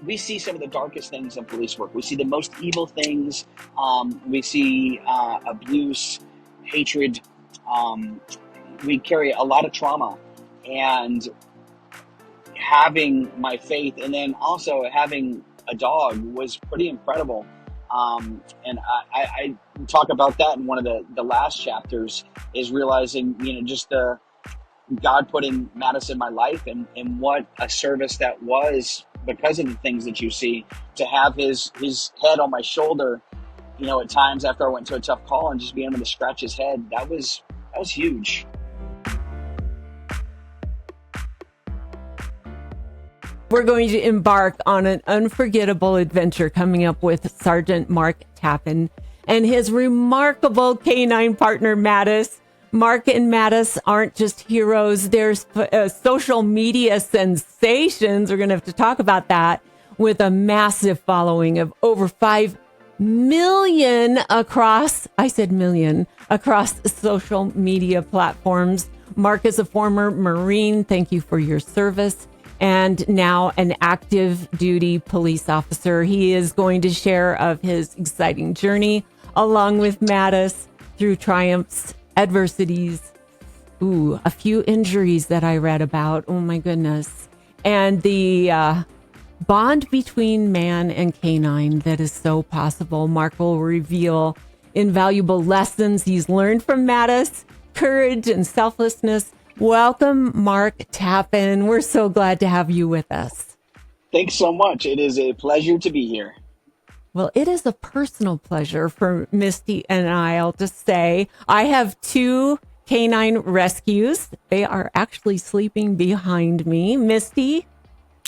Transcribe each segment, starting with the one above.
we see some of the darkest things in police work. We see the most evil things. We see abuse, hatred. We carry a lot of trauma, and having my faith, and then also having a dog was pretty incredible. And I talk about that in one of the last chapters, is realizing, just the God putting Mattis in my life, and what a service that was, because of the things that you see, to have his head on my shoulder, at times after I went to a tough call, and just being able to scratch his head. That was huge. We're going to embark on an unforgettable adventure coming up with Sergeant Mark Tappan and his remarkable canine partner, Mattis. Mark and Mattis aren't just heroes. There's social media sensations. We're going to have to talk about that, with a massive following of over 5 million across social media platforms. Mark is a former Marine. Thank you for your service. And now an active duty police officer. He is going to share of his exciting journey along with Mattis through triumphs, adversities, a few injuries that I read about. Oh my goodness. And the bond between man and canine that is so possible. Mark will reveal invaluable lessons he's learned from Mattis, courage and selflessness. Welcome, Mark Tappan. We're so glad to have you with us. Thanks so much. It is a pleasure to be here. Well, it is a personal pleasure for Misty and I'll just say. I have 2 canine rescues. They are actually sleeping behind me. Misty?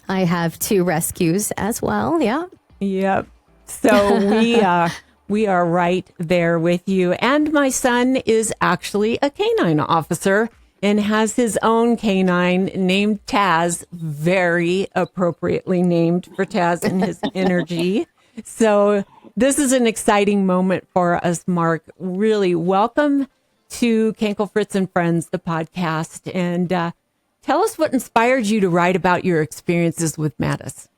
I have 2 rescues as well. Yeah. Yep. So we are right there with you. And my son is actually a canine officer and has his own canine named Taz, very appropriately named for Taz and his energy. So this is an exciting moment for us, Mark. Really welcome to Kenkel, Fritz and Friends, the podcast. And tell us what inspired you to write about your experiences with Mattis.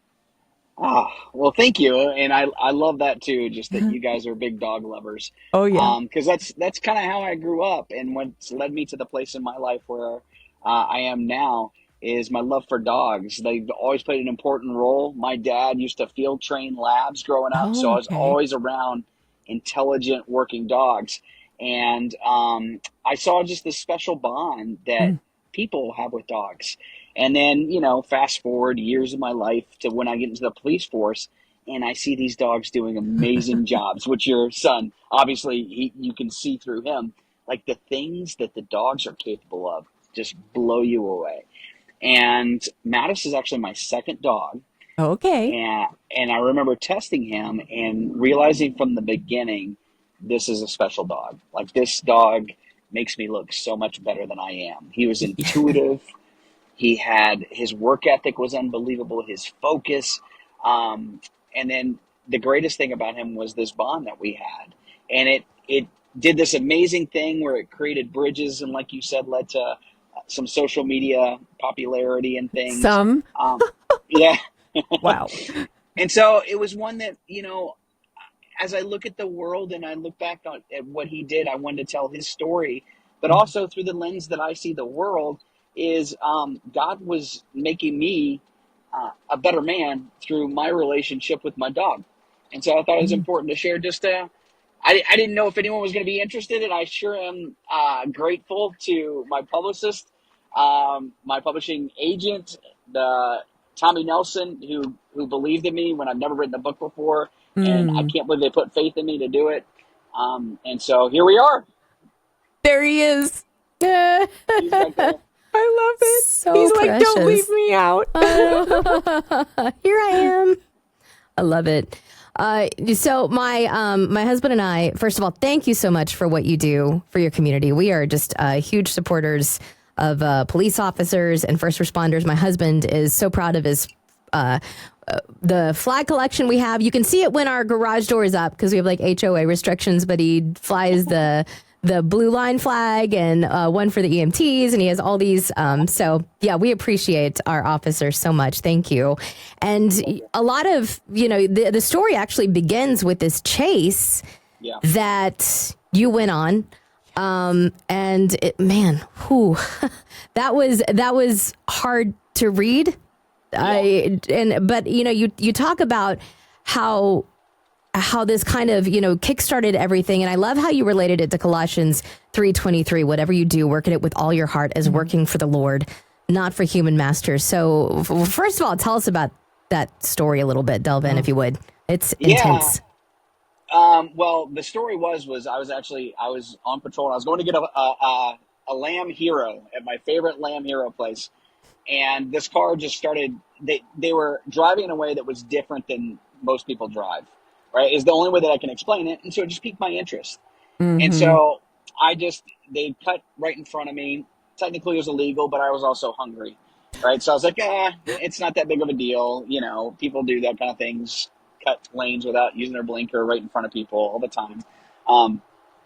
Well, thank you. And I love that too, just that you guys are big dog lovers. Oh, yeah. Because that's kind of how I grew up. And what's led me to the place in my life where I am now is my love for dogs. They've always played an important role. My dad used to field train labs growing up, so I was always around intelligent working dogs. And I saw just this special bond that people have with dogs. And then, fast forward years of my life to when I get into the police force, and I see these dogs doing amazing jobs, which your son, obviously, you can see through him. Like, the things that the dogs are capable of just blow you away. And Mattis is actually my second dog. Okay. And I remember testing him and realizing from the beginning, this is a special dog. Like, this dog makes me look so much better than I am. He was intuitive. His work ethic was unbelievable, his focus. And then the greatest thing about him was this bond that we had. And it did this amazing thing where it created bridges and, like you said, led to some social media popularity and things. Some? Yeah. Wow. And so it was one that, as I look at the world and I look back at what he did, I wanted to tell his story, but also through the lens that I see the world is God was making me a better man through my relationship with my dog. And so I thought it was important to share I didn't know if anyone was going to be interested, and I sure am grateful to my publicist, my publishing agent, Tommy Nelson, who believed in me when I've never written a book before, and I can't believe they put faith in me to do it. And so here we are. There he is. He's back there. I love it. So He's precious. like, don't leave me out. Here I am. I love it. So my husband and I, first of all, thank you so much for what you do for your community. We are just huge supporters of police officers and first responders. My husband is so proud of his the flag collection we have. You can see it when our garage door is up because we have like HOA restrictions, but he flies the the blue line flag and one for the EMTs, and he has all these. So yeah, we appreciate our officers so much. Thank you. And a lot of the story actually begins with this chase Yeah. that you went on. And man, whew, that was hard to read. But you talk about how this kind of kickstarted everything, and I love how you related it to Colossians 3:23. Whatever you do, work at it with all your heart as working for the Lord, not for human masters. So first of all, tell us about that story a little bit. Delve in, if you would. It's intense. Well, the story was I was on patrol. And I was going to get a lamb hero at my favorite lamb hero place, and this car just started. They were driving in a way that was different than most people drive. Right, is the only way that I can explain it, and so it just piqued my interest. And so they cut right in front of me. Technically, it was illegal, but I was also hungry. Right, so I was like, it's not that big of a deal. People do that kind of things. Cut lanes without using their blinker right in front of people all the time.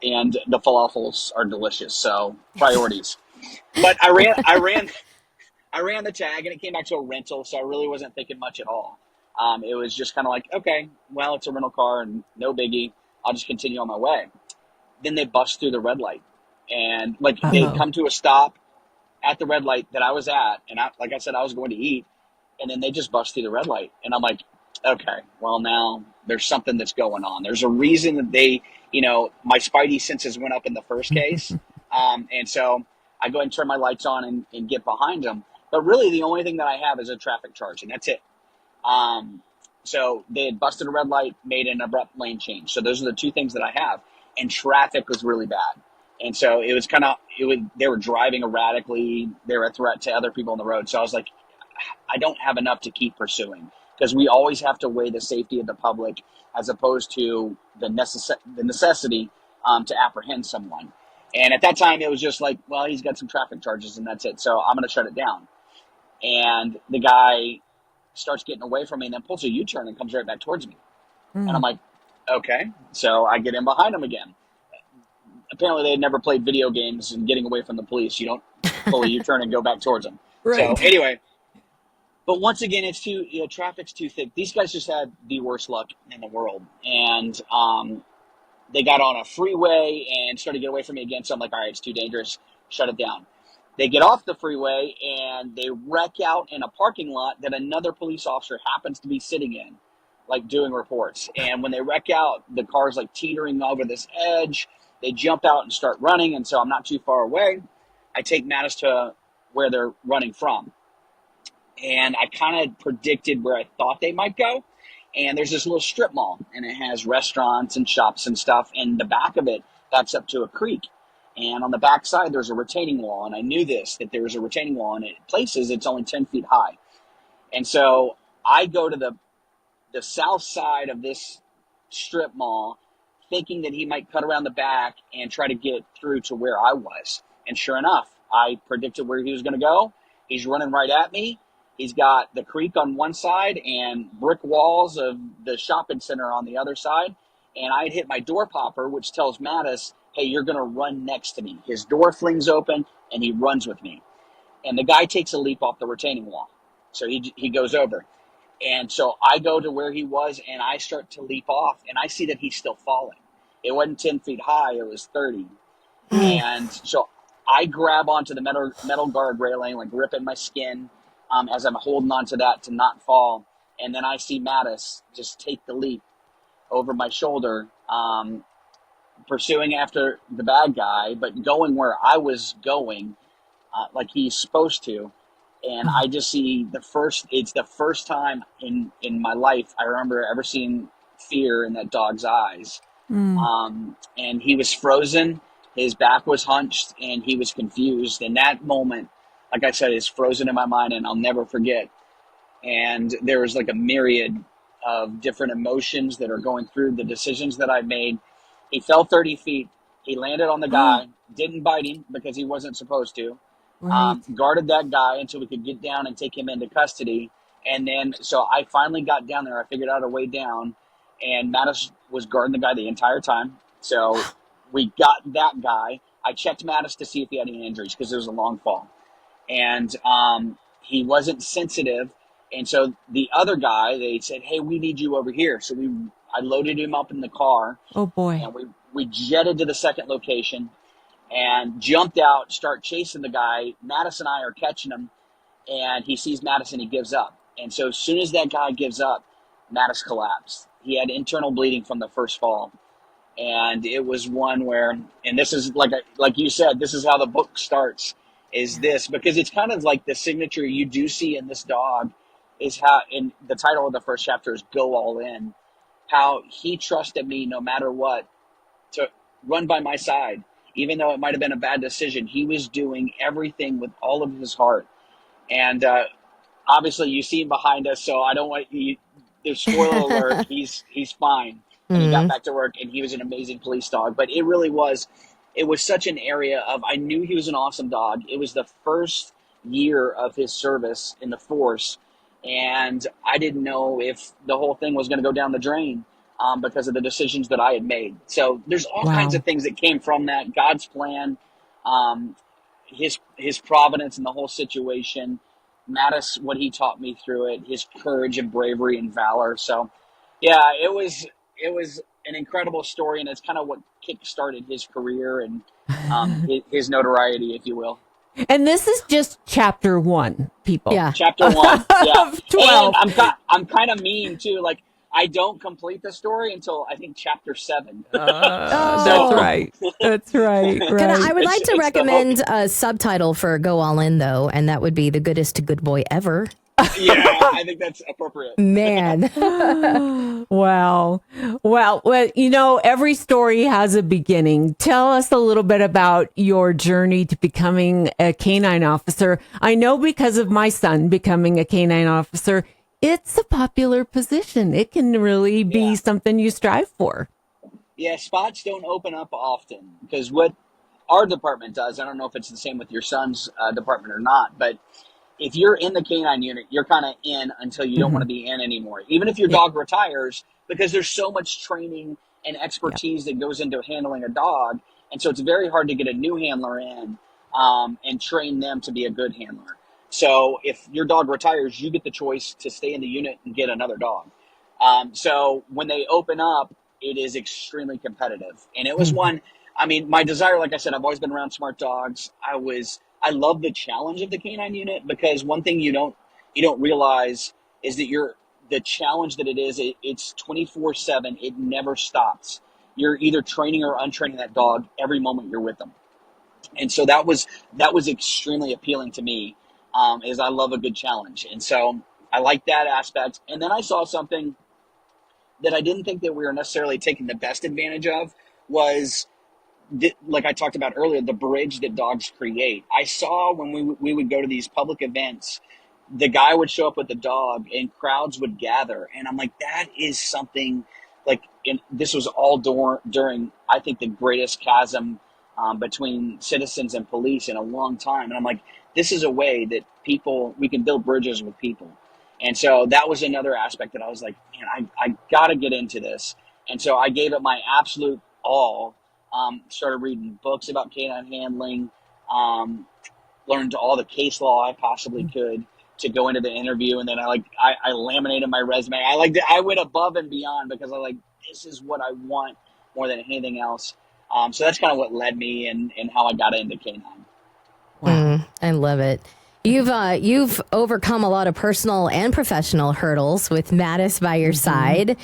And the falafels are delicious. So priorities. But I ran the tag, and it came back to a rental. So I really wasn't thinking much at all. It was just kind of like, okay, well, it's a rental car and no biggie. I'll just continue on my way. Then they bust through the red light, and they come to a stop at the red light that I was at. And like I said, I was going to eat, and then they just bust through the red light. And I'm like, okay, well, now there's something that's going on. There's a reason that they, my spidey senses went up in the first case. And so I go ahead and turn my lights on and get behind them. But really the only thing that I have is a traffic charge, and that's it. So they had busted a red light, made an abrupt lane change. So those are the two things that I have. And traffic was really bad. And so it was they were driving erratically. They were a threat to other people on the road. So I was like, I don't have enough to keep pursuing. Because we always have to weigh the safety of the public as opposed to the necessity to apprehend someone. And at that time, it was just like, well, he's got some traffic charges and that's it. So I'm going to shut it down. And the guy starts getting away from me and then pulls a U-turn and comes right back towards me. And I'm like, okay. So I get in behind him again. Apparently, they had never played video games and getting away from the police. You don't pull a U-turn and go back towards them. Right. So anyway. But once again, it's traffic's too thick. These guys just had the worst luck in the world. And they got on a freeway and started to get away from me again. So I'm like, all right, it's too dangerous. Shut it down. They get off the freeway and they wreck out in a parking lot that another police officer happens to be sitting in, doing reports. And when they wreck out, the car's teetering over this edge. They jump out and start running. And so I'm not too far away. I take Mattis to where they're running from. And I kind of predicted where I thought they might go. And there's this little strip mall, and it has restaurants and shops and stuff. And the back of it backs up to a creek. And on the back side, there's a retaining wall. And I knew that there was a retaining wall. And in places, it's only 10 feet high. And so I go to the south side of this strip mall, thinking that he might cut around the back and try to get through to where I was. And sure enough, I predicted where he was going to go. He's running right at me. He's got the creek on one side and brick walls of the shopping center on the other side. And I had hit my door popper, which tells Mattis, hey, you're going to run next to me. His door flings open and he runs with me. And the guy takes a leap off the retaining wall. So he goes over. And so I go to where he was and I start to leap off and I see that he's still falling. It wasn't 10 feet high, it was 30. And so I grab onto the metal guard railing, ripping my skin. As I'm holding on to that to not fall. And then I see Mattis just take the leap over my shoulder, pursuing after the bad guy, but going where I was going, like he's supposed to. And I just see it's the first time in my life I remember ever seeing fear in that dog's eyes. And he was frozen, his back was hunched, and he was confused. And that moment, like I said, is frozen in my mind and I'll never forget. And there was a myriad of different emotions that are going through the decisions that I made. He fell 30 feet. He landed on the guy, didn't bite him because he wasn't supposed to. Right. Guarded that guy until we could get down and take him into custody. And then, so I finally got down there. I figured out a way down and Mattis was guarding the guy the entire time. So we got that guy. I checked Mattis to see if he had any injuries because it was a long fall, and he wasn't sensitive. And so the other guy, they said, "Hey, we need you over here." So I loaded him up in the car, Oh boy. and we jetted to the second location and jumped out, start chasing the guy. Mattis and I are catching him, and he sees Mattis and he gives up. And so as soon as that guy gives up, Mattis collapsed. He had internal bleeding from the first fall. And it was one where, and this is like you said, this is how the book starts, is this, because it's kind of like the signature you do see in this dog is how, in the title of the first chapter is Go All In, how he trusted me no matter what to run by my side. Even though it might have been a bad decision, he was doing everything with all of his heart. And obviously, you see him behind us, so I don't want you. There's spoiler alert. He's fine, and he got back to work, and he was an amazing police dog. But it really was. It was such an area of. I knew he was an awesome dog. It was the first year of his service in the force, and I didn't know if the whole thing was going to go down the drain because of the decisions that I had made. So there's all kinds of things that came from that. God's plan, his providence in the whole situation. Mattis, what he taught me through it, his courage and bravery and valor. So, yeah, it was an incredible story, and it's kind of what kick-started his career and his notoriety, if you will. And this is just chapter 1, people. Yeah. Chapter 1, yeah. Of 12. And I'm kind of mean too. Like I don't complete the story until I think chapter 7. That's right. That's right. I would like to It's recommend a subtitle for Go All In, though, and that would be The Goodest Good Boy Ever. Yeah, I think that's appropriate. Man. Wow. Well, every story has a beginning. Tell us a little bit about your journey to becoming a canine officer. I know because of my son becoming a canine officer, it's a popular position. It can really be something you strive for. Yeah, spots don't open up often because what our department does, I don't know if it's the same with your son's department or not, but if you're in the canine unit, you're kind of in until you don't want to be in anymore. Even if your dog retires, because there's so much training and expertise that goes into handling a dog. And so it's very hard to get a new handler in and train them to be a good handler. So if your dog retires, you get the choice to stay in the unit and get another dog. So when they open up, it is extremely competitive. And it was one, I mean, my desire, like I said, I've always been around smart dogs. I love the challenge of the canine unit because one thing you don't realize is that the challenge that it is, it's 24/7. It never stops. You're either training or untraining that dog every moment you're with them. And so that was extremely appealing to me, is I love a good challenge. And so I like that aspect. And then I saw something that I didn't think that we were necessarily taking the best advantage of was, like I talked about earlier, the bridge that dogs create. I saw when we would go to these public events, the guy would show up with the dog and crowds would gather. And I'm like, that is something like, this was all during, I think, the greatest chasm between citizens and police in a long time. And I'm like, this is a way that we can build bridges with people. And so that was another aspect that I was like, man, I got to get into this. And so I gave it my absolute all. Started reading books about canine handling, learned all the case law I possibly could to go into the interview. And then I laminated my resume. I went above and beyond because this is what I want more than anything else. So that's kind of what led me and how I got into canine. Wow. I love it. You've overcome a lot of personal and professional hurdles with Mattis by your side.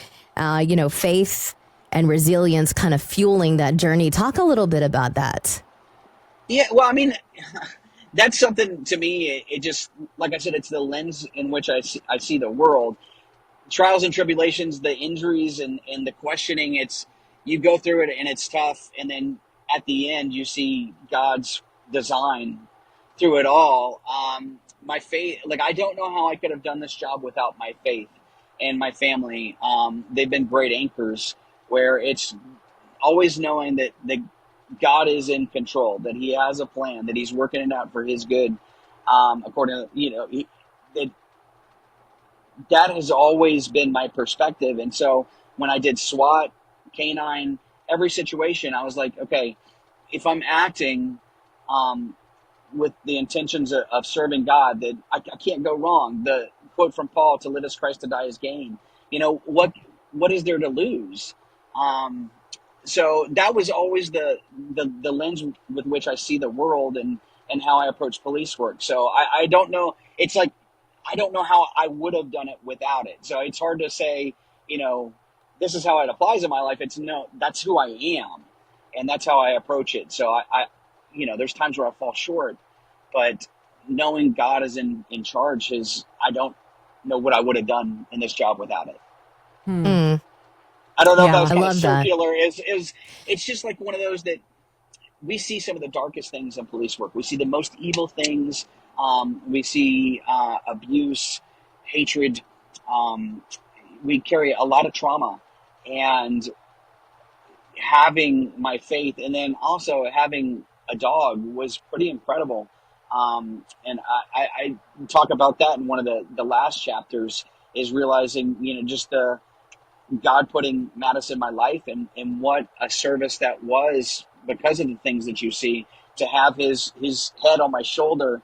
Faith and resilience kind of fueling that journey. Talk a little bit about that. Yeah, well, I mean, that's something to me. It just, like I said, it's the lens in which I see the world. Trials and tribulations, the injuries and the questioning, you go through it and it's tough. And then at the end, you see God's design through it all. My faith, I don't know how I could have done this job without my faith and my family. They've been great anchors where it's always knowing that God is in control, that he has a plan, that he's working it out for his good. According to, that has always been my perspective. And so when I did SWAT, canine, every situation, I was like, okay, if I'm acting with the intentions of serving God, that I can't go wrong. The quote from Paul, "To live is Christ, to die is gain." You know, what is there to lose? Um, so that was always the lens with which I see the world, and how I approach police work. So I don't know. It's like, I don't know how I would have done it without it. So it's hard to say, you know, this is how it applies in my life. It's no, that's who I am, and that's how I approach it. So you know, there's times where I fall short, but knowing God is in charge is, I don't know what I would have done in this job without it. Mm, I don't know if that Yeah. was I kind of love that. circular. It's just like one of those that we see some of the darkest things in police work. We see the most evil things. We see abuse, hatred. Um, we carry a lot of trauma, and having my faith, and then also having a dog was pretty incredible. And I talk about that in one of the last chapters, is realizing, you know, just the God putting Mattis in my life, and what a service that was, because of the things that you see, to have his head on my shoulder,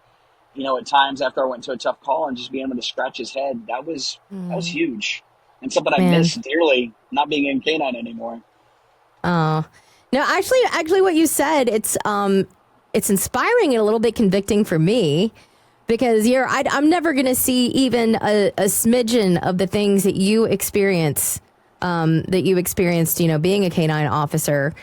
you know, at times after I went to a tough call, and just being able to scratch his head, that was Mm, huge, and something I man. miss dearly, not being in canine anymore. Oh. No, actually what you said, it's inspiring and a little bit convicting for me, because I'm never going to see even a smidgen of the things that you experienced, you know, being a canine officer.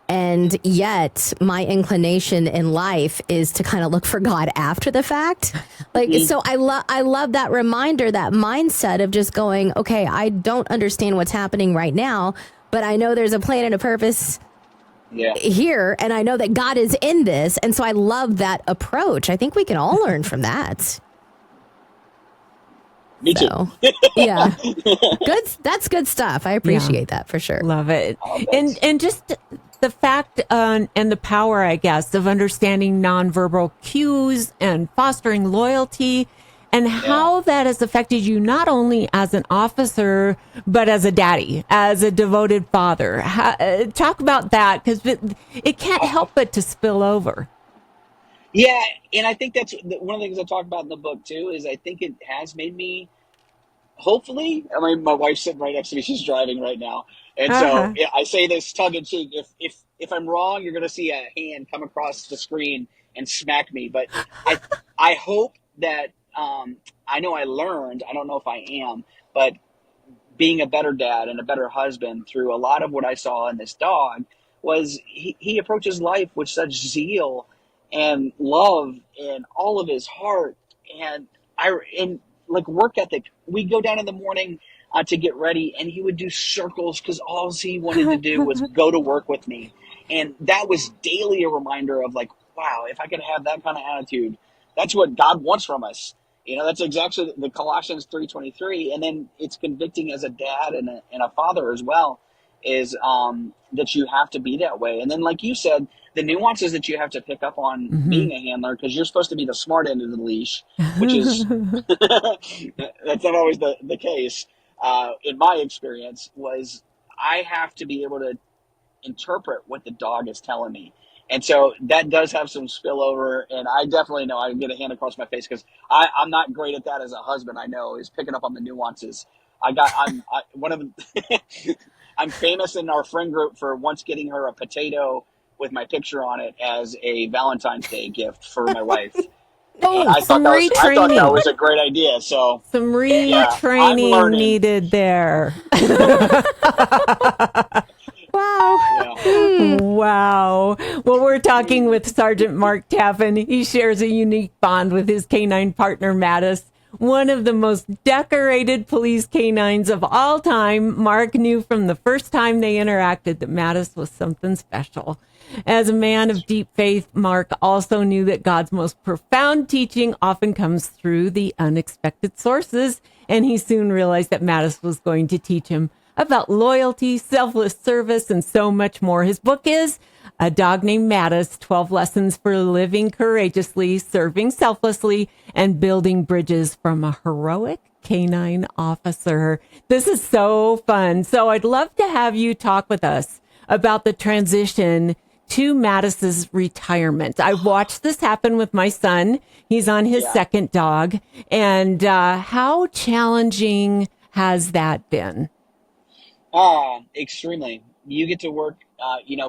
And yet my inclination in life is to kind of look for God after the fact. Like, Mm, so I love that reminder, that mindset of just going, okay, I don't understand what's happening right now, but I know there's a plan and a purpose yeah, here, and I know that God is in this. And so I love that approach. I think we can all learn from that. me too. So, yeah, good. That's good stuff. I Yeah. appreciate that for sure. Love it. Oh, And thanks. just the fact and the power, I guess, of understanding nonverbal cues and fostering loyalty, and Yeah. how that has affected you not only as an officer but as a daddy, as a devoted father. Talk about that, because it can't help but to spill over. Yeah, and I think that's one of the things I talk about in the book too. Is I think it has made me, hopefully, I mean, my wife's sitting right next to me. She's driving right now, and so Uh-huh. yeah, I say this tongue in cheek. If I'm wrong, you're going to see a hand come across the screen and smack me. But I I hope that, I know I learned. I don't know if I am, but being a better dad and a better husband through a lot of what I saw in this dog was, he approaches life with such zeal and love and all of his heart, and and like work ethic. We'd go down in the morning to get ready, and he would do circles because all he wanted to do was go to work with me, and that was daily a reminder of like, wow, if I could have that kind of attitude, that's what God wants from us. You know, that's exactly the Colossians 3:23, and then it's convicting as a dad and a father as well, is that you have to be that way. And then, like you said, the nuances that you have to pick up on Hmm. being a handler, because you're supposed to be the smart end of the leash, which is that's not always the case. In my experience, was I have to be able to interpret what the dog is telling me. And so that does have some spillover, and I definitely know I can get a hand across my face because I'm not great at that as a husband. I know, is picking up on the nuances. One of the I'm famous in our friend group for once getting her a potato with my picture on it as a Valentine's Day gift for my wife, and Oh, some I thought that retraining. was a great idea. So Some yeah, I'm retraining learning. needed there. Wow. Yeah. Wow. Well, we're talking with Sergeant Mark Tappan. He shares a unique bond with his canine partner, Mattis, one of the most decorated police canines of all time. Mark knew from the first time they interacted that Mattis was something special. As a man of deep faith, Mark also knew that God's most profound teaching often comes through the unexpected sources, and he soon realized that Mattis was going to teach him about loyalty, selfless service, and so much more. His book is A Dog Named Mattis, 12 Lessons for Living Courageously, Serving Selflessly, and Building Bridges from a Heroic Canine Officer. This is so fun. So I'd love to have you talk with us about the transition to Mattis's retirement. I've watched this happen with my son. He's on his Yeah. second dog. And how challenging has that been? Extremely. You get to work,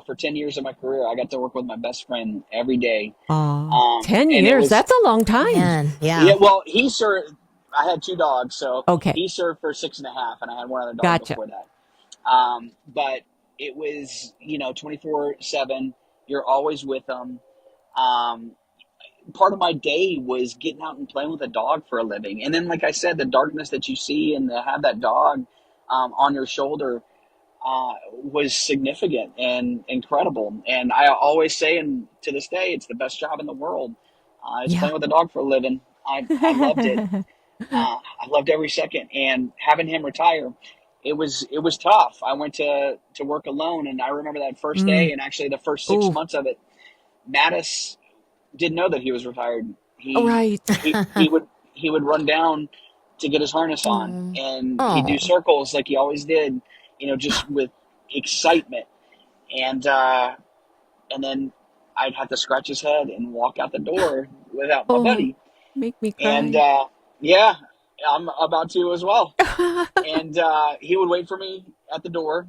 for 10 years of my career, I got to work with my best friend every day. 10 And it years. was, That's a long time. Man, yeah. yeah, well, he served, I had two dogs, so Okay. he served for 6.5, and I had one other dog Gotcha. before that. But it was, 24/7. You're always with them. Um, Part of my day was getting out and playing with a dog for a living. And then, like I said, the darkness that you see and to have that dog on your shoulder was significant and incredible. And I always say, and to this day, it's the best job in the world. Is Yeah. playing with a dog for a living. I loved it. I loved every second. And having him retire, it was tough. I went to work alone, and I remember that first Mm. day, and actually the first six Oh, months of it. Mattis didn't know that he was retired. He right. he would run down to get his harness on, Mm. and he'd do Oh. circles like he always did, just with excitement. And then I'd have to scratch his head and walk out the door without my Oh, buddy. make me And cry. yeah, I'm about to as well. And he would wait for me at the door,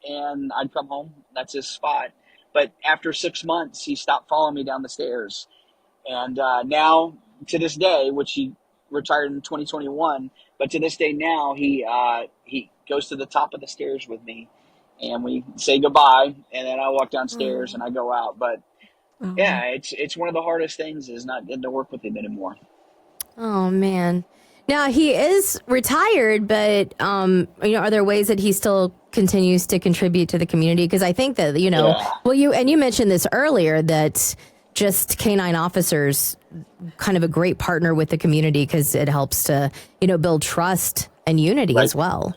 and I'd come home. That's his spot. But after 6 months, he stopped following me down the stairs. And now, to this day, which he retired in 2021, but to this day now, he goes to the top of the stairs with me, and we say goodbye, and then I walk downstairs and Mm. I go out. But yeah, Oh. it's one of the hardest things is not getting to work with him anymore. Oh man. Now he is retired, but are there ways that he still continues to contribute to the community? Because I think that Yeah, well, you mentioned this earlier that just canine officers kind of a great partner with the community because it helps to build trust and unity right. as well.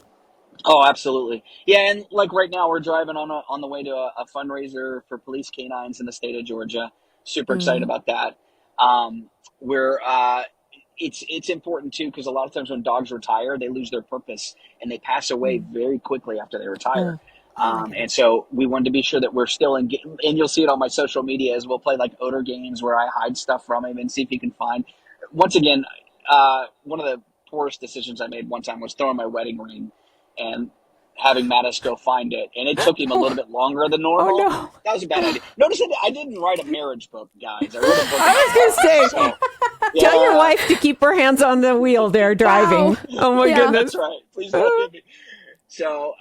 Oh, absolutely. Yeah, and like right now, we're driving on the way to a fundraiser for police canines in the state of Georgia. Super excited Mm. about that. We're it's important too because a lot of times when dogs retire, they lose their purpose and they pass away Mm. very quickly after they retire. Oh. Oh my And goodness. so we wanted to be sure that we're still in, and you'll see it on my social media as we'll play like odor games where I hide stuff from him and see if he can find. Once again, one of the poorest decisions I made one time was throwing my wedding ring and having Mattis go find it. And it took him a little Oh, bit longer than oh normal. no. That was a bad idea. Notice that I didn't write a marriage book, guys. I wrote a book I about was going to dogs. say, So, tell your yeah, wife to keep her hands on the wheel there driving. Wow. Oh my Yeah. goodness. that's right. Please don't hit me. So,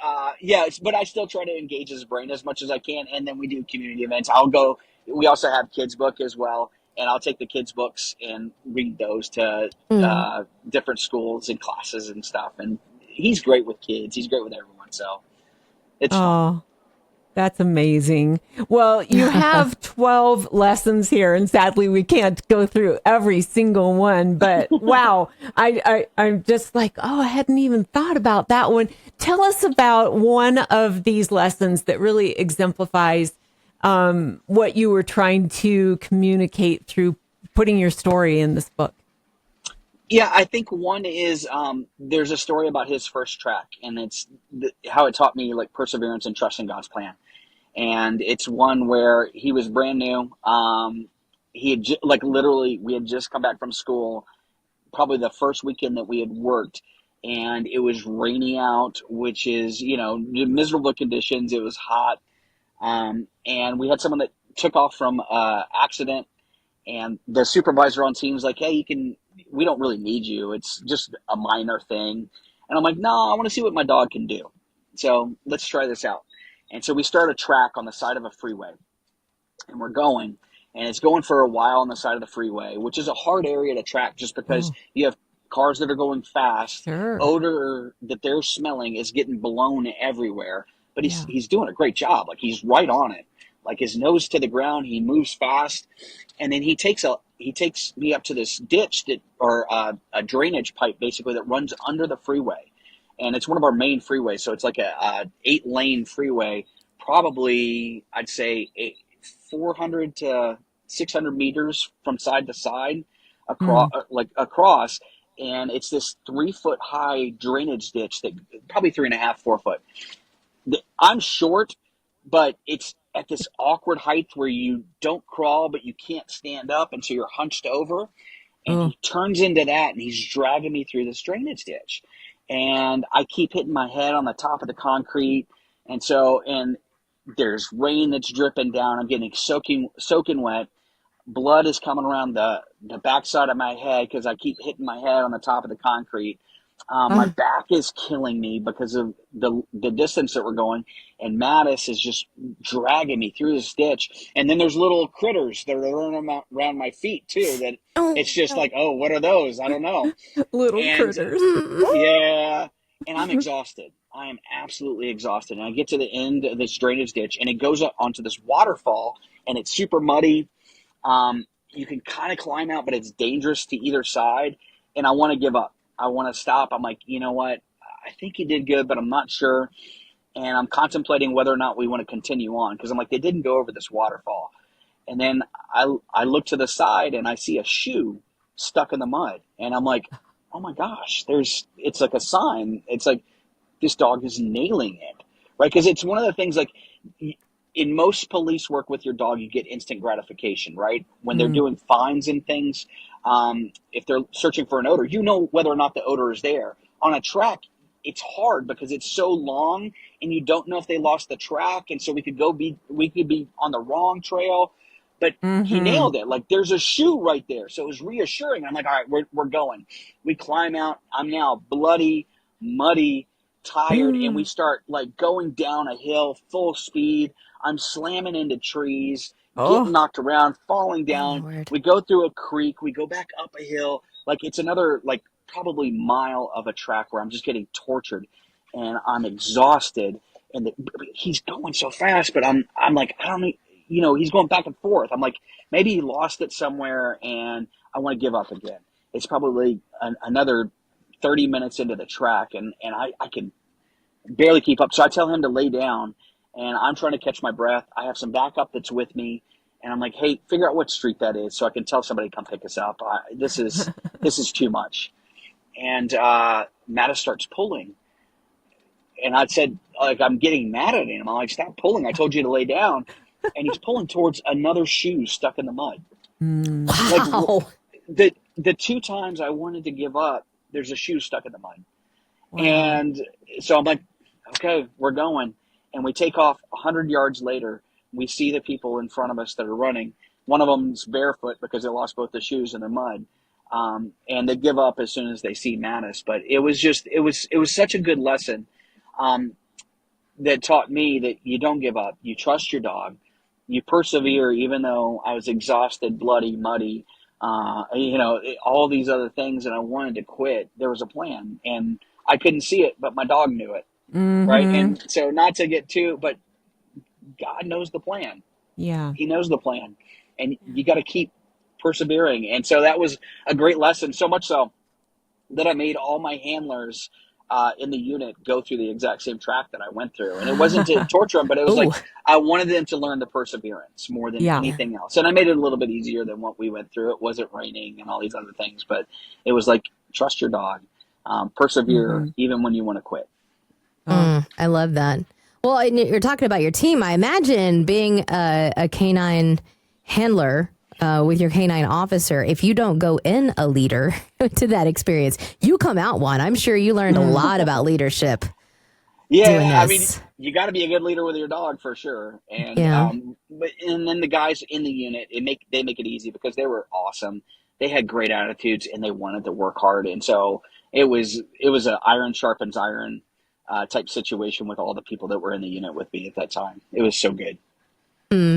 but I still try to engage his brain as much as I can. And then we do community events. We also have kids book as well. And I'll take the kids books and read those to Mm. different schools and classes and stuff. And he's great with kids. He's great with everyone. So it's fun. Oh, that's amazing. Well, you have 12 lessons here, and sadly, we can't go through every single one. But wow, I'm just like, oh, I hadn't even thought about that one. Tell us about one of these lessons that really exemplifies what you were trying to communicate through putting your story in this book. Yeah, I think one is there's a story about his first track, and it's how it taught me like perseverance and trust in God's plan. And it's one where he was brand new. He had like literally we had just come back from school, probably the first weekend that we had worked, and it was rainy out, which is miserable conditions. It was hot, and we had someone that took off from accident, and the supervisor on team was like, "Hey, you can. We don't really need you. It's just a minor thing." And I'm like, "No, I want to see what my dog can do. So let's try this out." And so we start a track on the side of a freeway, and we're going, and it's going for a while on the side of the freeway, which is a hard area to track just because Oh, you have cars that are going fast. sure. Odor that they're smelling is getting blown everywhere, but he's Yeah. he's doing a great job. Like he's right on it, like his nose to the ground. He moves fast, and then he takes me up to this ditch that or a drainage pipe basically that runs under the freeway, and it's one of our main freeways. So it's like a 8-lane freeway, probably I'd say 400 to 600 meters from side to side across, Mm. across, and it's this 3 foot high drainage ditch that probably 3.5, 4 foot. I'm short, but it's at this awkward height where you don't crawl, but you can't stand up. And so you're hunched over. And Oh, he turns into that and he's dragging me through this drainage ditch. And I keep hitting my head on the top of the concrete. And there's rain that's dripping down. I'm getting soaking wet. Blood is coming around the backside of my head because I keep hitting my head on the top of the concrete. My back is killing me because of the distance that we're going, and Mattis is just dragging me through this ditch. And then there's little critters that are running around my feet too. That Oh, it's just like, oh, what are those? I don't know. little And critters. yeah, and I'm exhausted. I am absolutely exhausted. And I get to the end of this drainage ditch, and it goes up onto this waterfall, and it's super muddy. You can kind of climb out, but it's dangerous to either side. And I want to give up. I want to stop. I'm like, you know what? I think he did good, but I'm not sure. And I'm contemplating whether or not we want to continue on because I'm like, they didn't go over this waterfall. And then I look to the side and I see a shoe stuck in the mud. And I'm like, oh my gosh, it's like a sign. It's like this dog is nailing it, right? Because it's one of the things like in most police work with your dog, you get instant gratification, right? When they're Mm, doing fines and things, if they're searching for an odor, you know whether or not the odor is there. On a track, it's hard because it's so long and you don't know if they lost the track. And so we could be on the wrong trail, but he mm-hmm. nailed it. Like there's a shoe right there. So it was reassuring. I'm like, all right, we're going. We climb out. I'm now bloody, muddy, tired. And we Mm. start like going down a hill full speed. I'm slamming into trees, getting Oh, knocked around, falling my down. Lord. We go through a creek. We go back up a hill. Like it's another like probably mile of a track where I'm just getting tortured and I'm exhausted. And he's going so fast, but I'm like, I don't know, he's going back and forth. I'm like, maybe he lost it somewhere and I want to give up again. It's probably another 30 minutes into the track and I can barely keep up. So I tell him to lay down and I'm trying to catch my breath. I have some backup that's with me. And I'm like, hey, figure out what street that is so I can tell somebody to come pick us up. This is too much. And Mattis starts pulling. And I said, like, I'm getting mad at him. I'm like, stop pulling. I told you to lay down. And he's pulling towards another shoe stuck in the mud. mm. Like Wow. the two times I wanted to give up, there's a shoe stuck in the mud. Wow. And so I'm like, okay, we're going. And we take off 100 yards later. We see the people in front of us that are running. One of them's barefoot because they lost both the shoes in the mud. And they give up as soon as they see Mattis. But it was such a good lesson um, that taught me that you don't give up. You trust your dog. You persevere, even though I was exhausted, bloody, muddy, all these other things, and I wanted to quit. There was a plan, and I couldn't see it, but my dog knew it, right? Mm-hmm. And so, not to get too, but God knows the plan. Yeah. He knows the plan, and you got to keep persevering. And so that was a great lesson. So much so that I made all my handlers in the unit go through the exact same track that I went through. And it wasn't to torture them, but it was like Oh, I wanted them to learn the perseverance more than Yeah. yeah. anything else. And I made it a little bit easier than what we went through. It wasn't raining and all these other things, but it was like trust your dog, persevere Mm-hmm. even when you want to quit. Oh, I love that. Well, and you're talking about your team. I imagine being a canine handler with your canine officer, if you don't go in a leader to that experience, you come out one. I'm sure you learned a lot about leadership doing Yeah, I mean, this. you got to be a good leader with your dog for sure. And Yeah. and then the guys in the unit, they make it easy because they were awesome. They had great attitudes and they wanted to work hard. And so it was a iron sharpens iron type situation with all the people that were in the unit with me at that time. It was so good.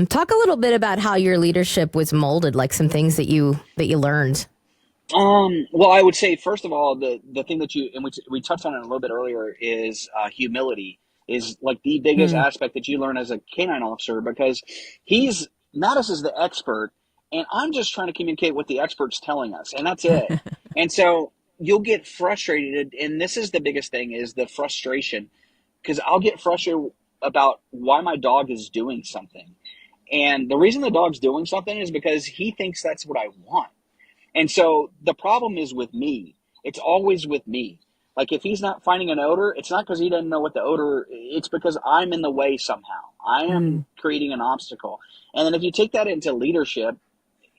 Talk a little bit about how your leadership was molded, like some things that you learned. Well, I would say first of all, the thing that you and we touched on it a little bit earlier is humility is like the biggest mm. aspect that you learn as a canine officer because Mattis is the expert, and I'm just trying to communicate what the expert's telling us, and that's it. And so you'll get frustrated, and this is the biggest thing is the frustration because I'll get frustrated about why my dog is doing something, and the reason the dog's doing something is because he thinks that's what I want. And so the problem is with me. It's always with me. Like if he's not finding an odor, it's not because he doesn't know what the odor, it's because I'm in the way somehow. I am Mm. creating an obstacle. And then if you take that into leadership,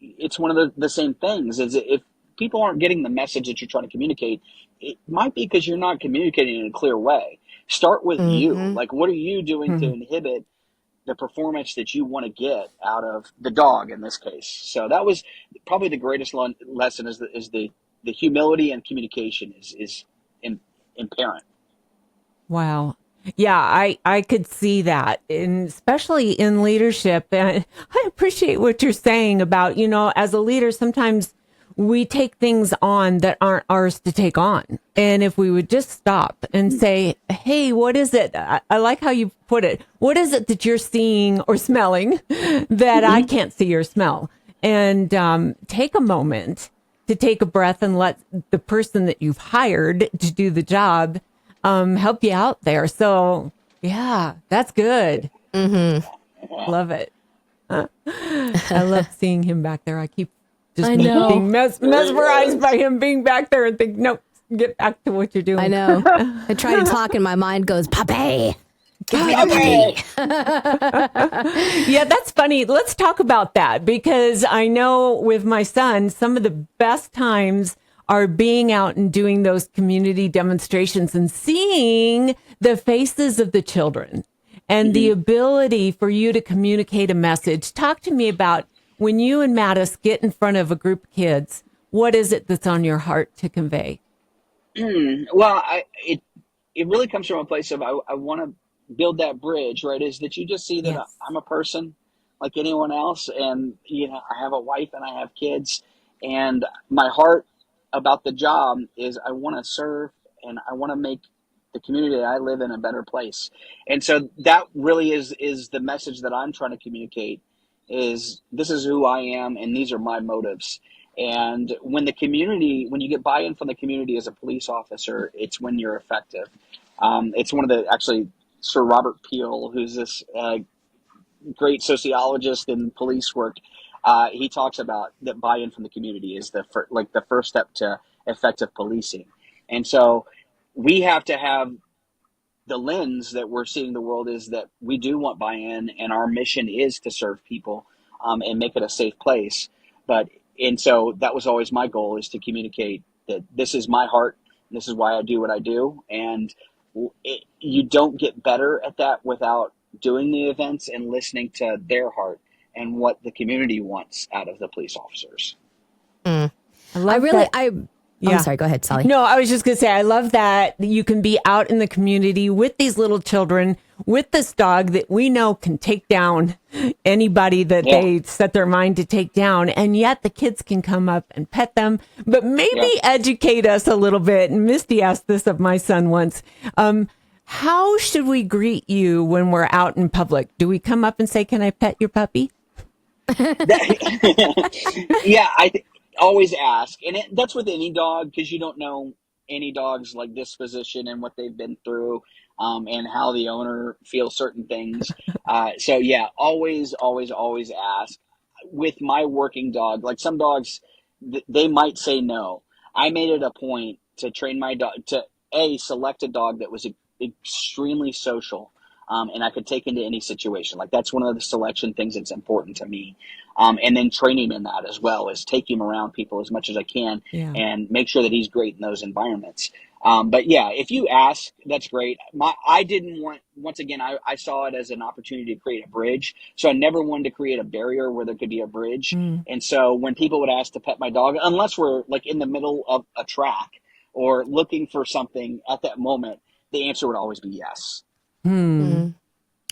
it's one of the same things is if people aren't getting the message that you're trying to communicate, it might be because you're not communicating in a clear way. Start with you. Mm-hmm. Like, what are you doing to Mm. inhibit the performance that you want to get out of the dog in this case? So that was probably the greatest lesson is the humility and communication is in, inherent. Wow. Yeah, I could see that, and especially in leadership. And I appreciate what you're saying about, as a leader, sometimes we take things on that aren't ours to take on. And if we would just stop and say, hey, what is it? I like how you put it. What is it that you're seeing or smelling that I Mm-hmm. can't see or smell? And take a moment to take a breath and let the person that you've hired to do the job help you out there. So yeah, that's good. Love it. I love seeing him back there. I keep just I know. being There he mesmerized by goes. him being back there and think, nope, get back to what you're I doing. know. I try to talk and my mind goes, puppy. Give me the Okay. puppy. Yeah, that's funny. Let's talk about that because I know with my son, some of the best times are being out and doing those community demonstrations and seeing the faces of the children and the Mm-hmm. ability for you to communicate a message. Talk to me about when you and Mattis get in front of a group of kids, what is it that's on your heart to convey? Well, it really comes from a place of I want to build that bridge, right? Is that you just see that Yes. I'm a person like anyone else, and I have a wife and I have kids, and my heart about the job is I want to serve and I want to make the community that I live in a better place, and so that really is the message that I'm trying to communicate. Is this is who I am, and these are my motives. And when you get buy-in from the community as a police officer, it's when you're effective. It's one of the actually Sir Robert Peel, who's this great sociologist in police work. He talks about that buy-in from the community is the first step to effective policing, and so we have to have the lens that we're seeing the world is that we do want buy-in and our mission is to serve people and make it a safe place. But and so that was always my goal is to communicate that this is my heart, this is why I do what I do, and you don't get better at that without doing the events and listening to their heart and what the community wants out of the police officers. Mm. I love that. I'm Yeah. sorry. Go ahead, Sally. No, I was just going to say, I love that you can be out in the community with these little children, with this dog that we know can take down anybody that Yeah, they set their mind to take down. And yet the kids can come up and pet them, but maybe yeah. educate us a little bit. And Misty asked this of my son once. How should we greet you when we're out in public? Do we come up and say, can I pet your puppy? Yeah, always ask, and that's with any dog because you don't know any dog's like disposition and what they've been through, and how the owner feels certain things. So yeah, always, always, always ask. With my working dog, like some dogs, they might say no. I made it a point to train my dog to select a dog that was extremely social. And I could take into any situation. Like that's one of the selection things that's important to me. And then training in that as well is take him around people as much as I can Yeah. and make sure that he's great in those environments. But yeah, if you ask, that's great. I didn't want, once again, I saw it as an opportunity to create a bridge. So I never wanted to create a barrier where there could be a bridge. Mm. And so when people would ask to pet my dog, unless we're like in the middle of a track or looking for something at that moment, the answer would always be yes. Hmm. Mm.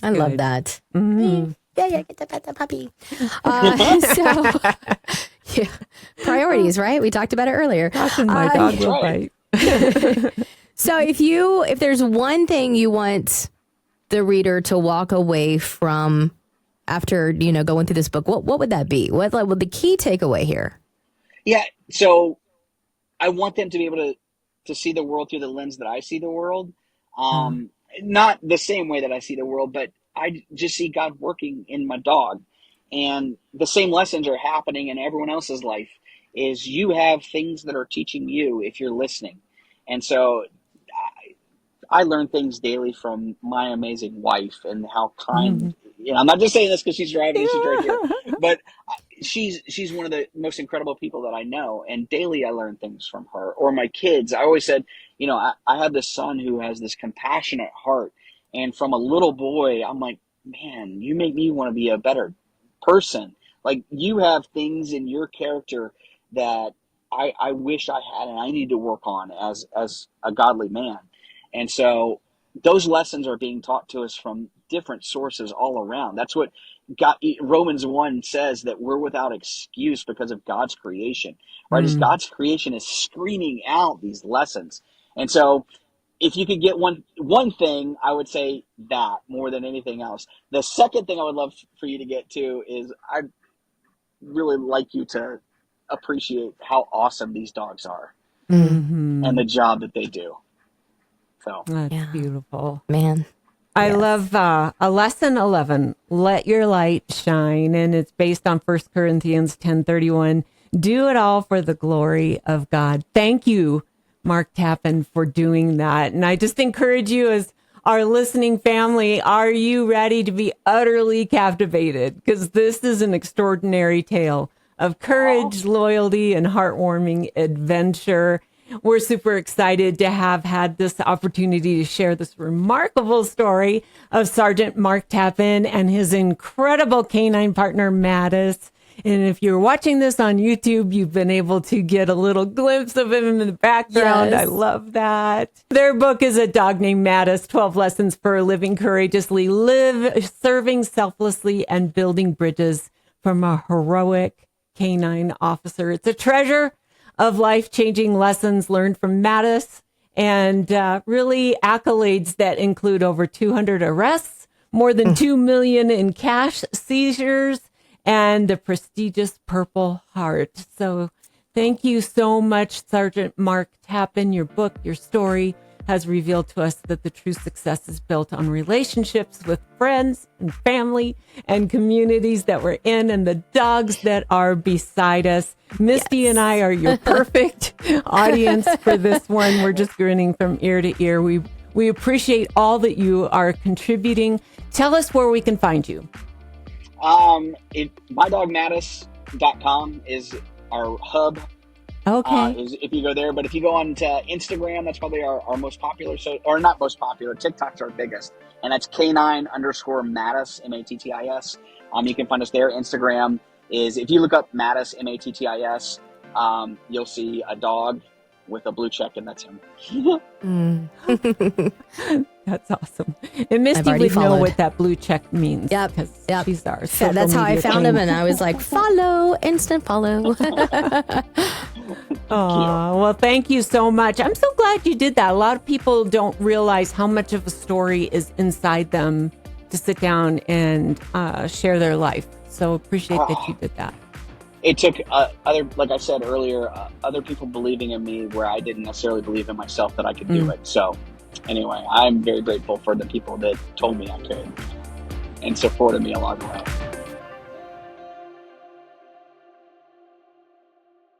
I love Good. that. Mhm. Yeah, get to pet the puppy. Yeah, priorities, right? We talked about it earlier. Often my dog That's will right. bite. So if there's one thing you want the reader to walk away from after, going through this book, what would that be? What would the key takeaway here? Yeah. So I want them to be able to see the world through the lens that I see the world. Mm. Not the same way that I see the world, but I just see God working in my dog. And the same lessons are happening in everyone else's life is you have things that are teaching you if you're listening. And so I learn things daily from my amazing wife and how Mhm. kind. I'm not just saying this because she's driving and she's right here, Yeah. but she's one of the most incredible people that I know, and daily I learn things from her. Or my kids. I always said, I have this son who has this compassionate heart, and from a little boy, I'm like, man, you make me want to be a better person. Like, you have things in your character that I wish I had, and I need to work on as a godly man. And so those lessons are being taught to us from different sources all around. That's what Romans 1 says, that we're without excuse because of God's creation, right? As Mm. God's creation is screaming out these lessons. And so if you could get one thing, I would say that more than anything else. The second thing I would love for you to get to is, I'd really like you to appreciate how awesome these dogs are Mm, and Hmm. the job that they do. So, That's yeah, beautiful. man. I Yes. love a lesson 11, let your light shine. And it's based on 1 Corinthians 10:31. Do it all for the glory of God. Thank you, Mark Tappan, for doing that. And I just encourage you, as our listening family, are you ready to be utterly captivated? Because this is an extraordinary tale of aw. courage, loyalty, and heartwarming adventure. We're super excited to have had this opportunity to share this remarkable story of Sergeant Mark Tappan and his incredible canine partner, Mattis. And if you're watching this on YouTube, you've been able to get a little glimpse of him in the background. I Yes. love that. Their book is A Dog Named Mattis, 12 Lessons for Living Courageously, Serving Selflessly, and Building Bridges from a Heroic Canine Officer. It's a treasure of life-changing lessons learned from Mattis, and really accolades that include over 200 arrests, more than 2 million in cash seizures, and the prestigious Purple Heart. So thank you so much, Sergeant Mark Tappan. Your book, your story has revealed to us that the true success is built on relationships with friends and family and communities that we're in, and the dogs that are beside us. Misty and I Yes. are your perfect audience for this one. We're just grinning from ear to ear. We appreciate all that you are contributing. Tell us where we can find you. MyDogMattis.com is our hub. Okay. Is if you go there, but if you go on to Instagram, that's probably our most popular. So, or not most popular, TikTok's our biggest, and that's K9_Mattis, Mattis. You can find us there. Instagram is, if you look up Mattis, Mattis, you'll see a dog with a blue check, and that's him. Mm. That's awesome. And I've Misty already would know followed. what that blue check means. Yep. Because Yep. she's our Yeah, social that's how I media found him, queen. and I was like, follow, instant follow. Aw, well, thank you so much. I'm so glad you did that. A lot of people don't realize how much of a story is inside them to sit down and share their life. So appreciate that you did that. It took like I said earlier, other people believing in me where I didn't necessarily believe in myself that I could do it. So anyway, I'm very grateful for the people that told me I could and supported me along the way.